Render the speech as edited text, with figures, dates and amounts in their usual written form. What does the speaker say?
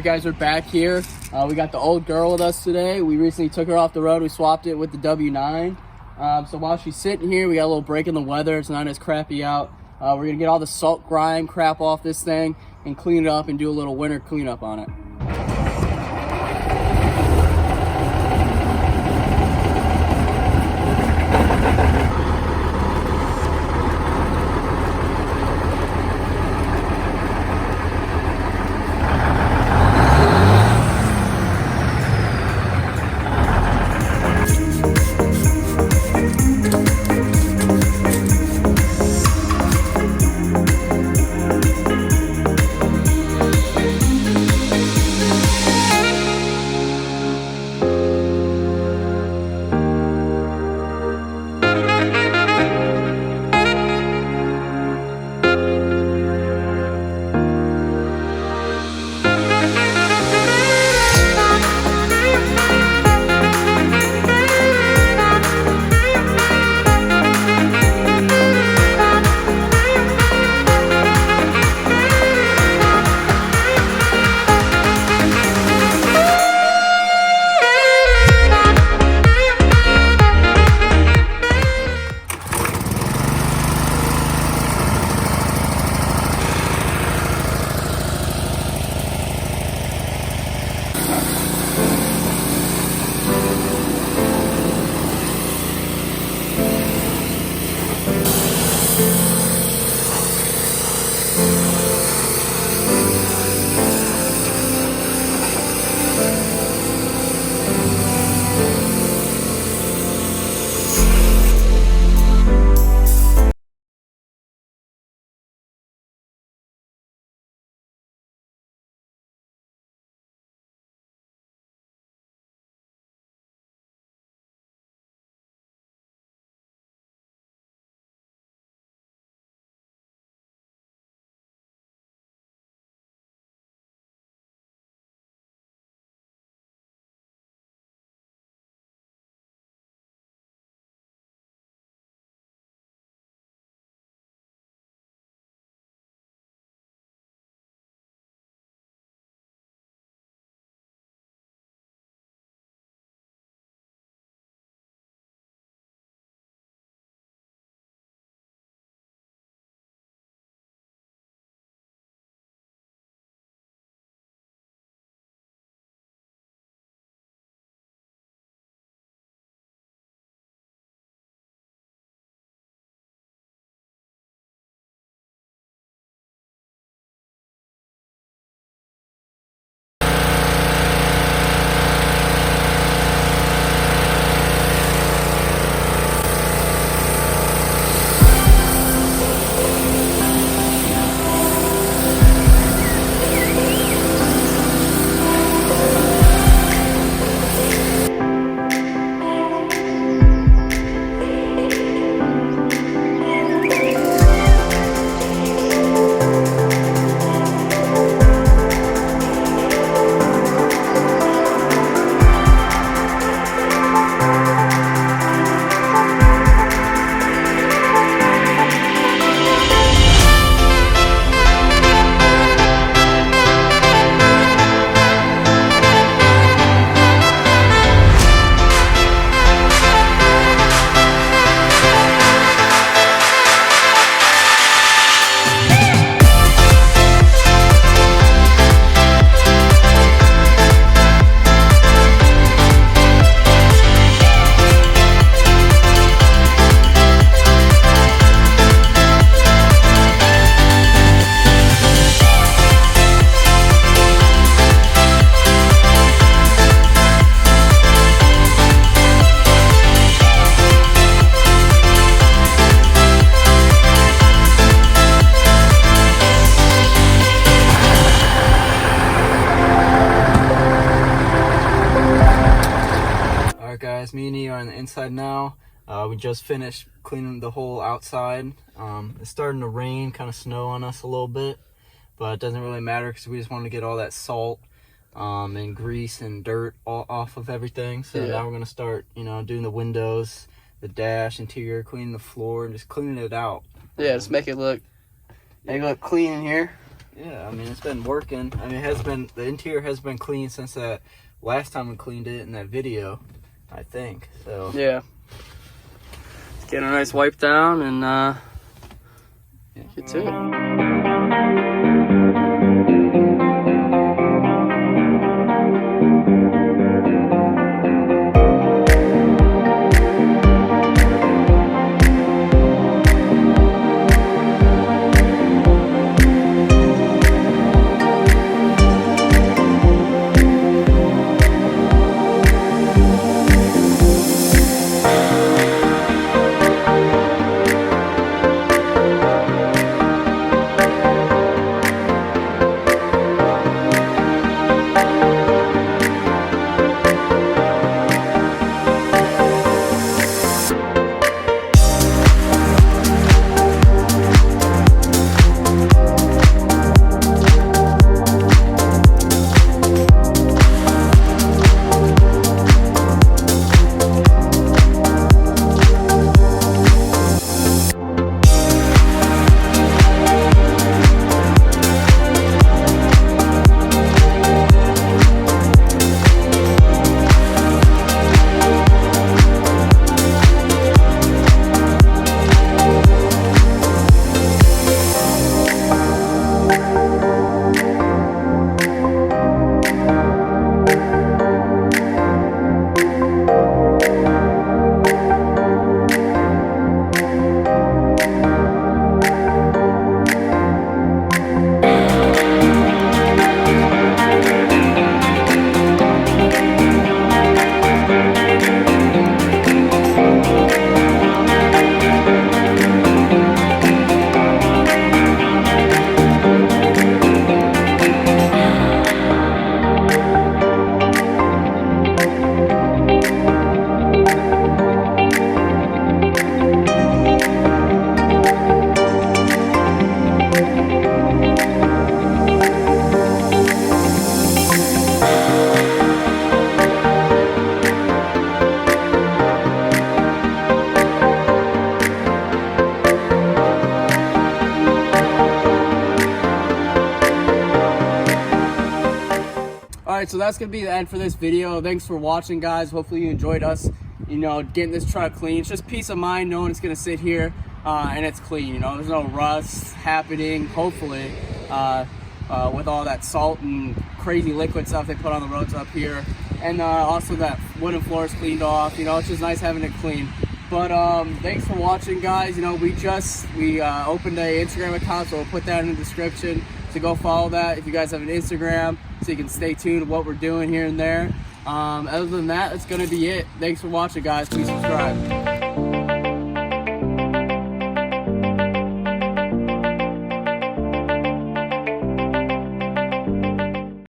Alright guys, we're back here. We got the old girl with us today. We recently took her off the road. We swapped it with the W9. So while she's sitting here, we got a little break in the weather. It's not as crappy out. We're going to get all the salt grime crap off this thing and clean it up and do a little winter cleanup on it. Guys, me and E are on the inside now. We just finished cleaning the whole outside. It's starting to rain, kind of snow on us a little bit, but it doesn't really matter because we just want to get all that salt and grease and dirt all off of everything. So now we're going to start, doing the windows, the dash, interior, cleaning the floor, and just cleaning it out. Yeah, just make it look clean in here. Yeah, I mean, it's been working. I mean, the interior has been clean since that last time we cleaned it in that video, I think. So yeah, it's getting a nice wipe down and get to it. Alright, so that's going to be the end for this video. Thanks for watching, guys. Hopefully you enjoyed us, getting this truck clean. It's just peace of mind knowing it's going to sit here and it's clean. There's no rust happening, hopefully, with all that salt and crazy liquid stuff they put on the roads up here. And also that wooden floor is cleaned off. It's just nice having it clean. But thanks for watching, guys. We opened a Instagram account, so we'll put that in the description. So go follow that if you guys have an Instagram, so you can stay tuned to what we're doing here and there. Other than that, that's going to be it. Thanks for watching, guys. Please subscribe.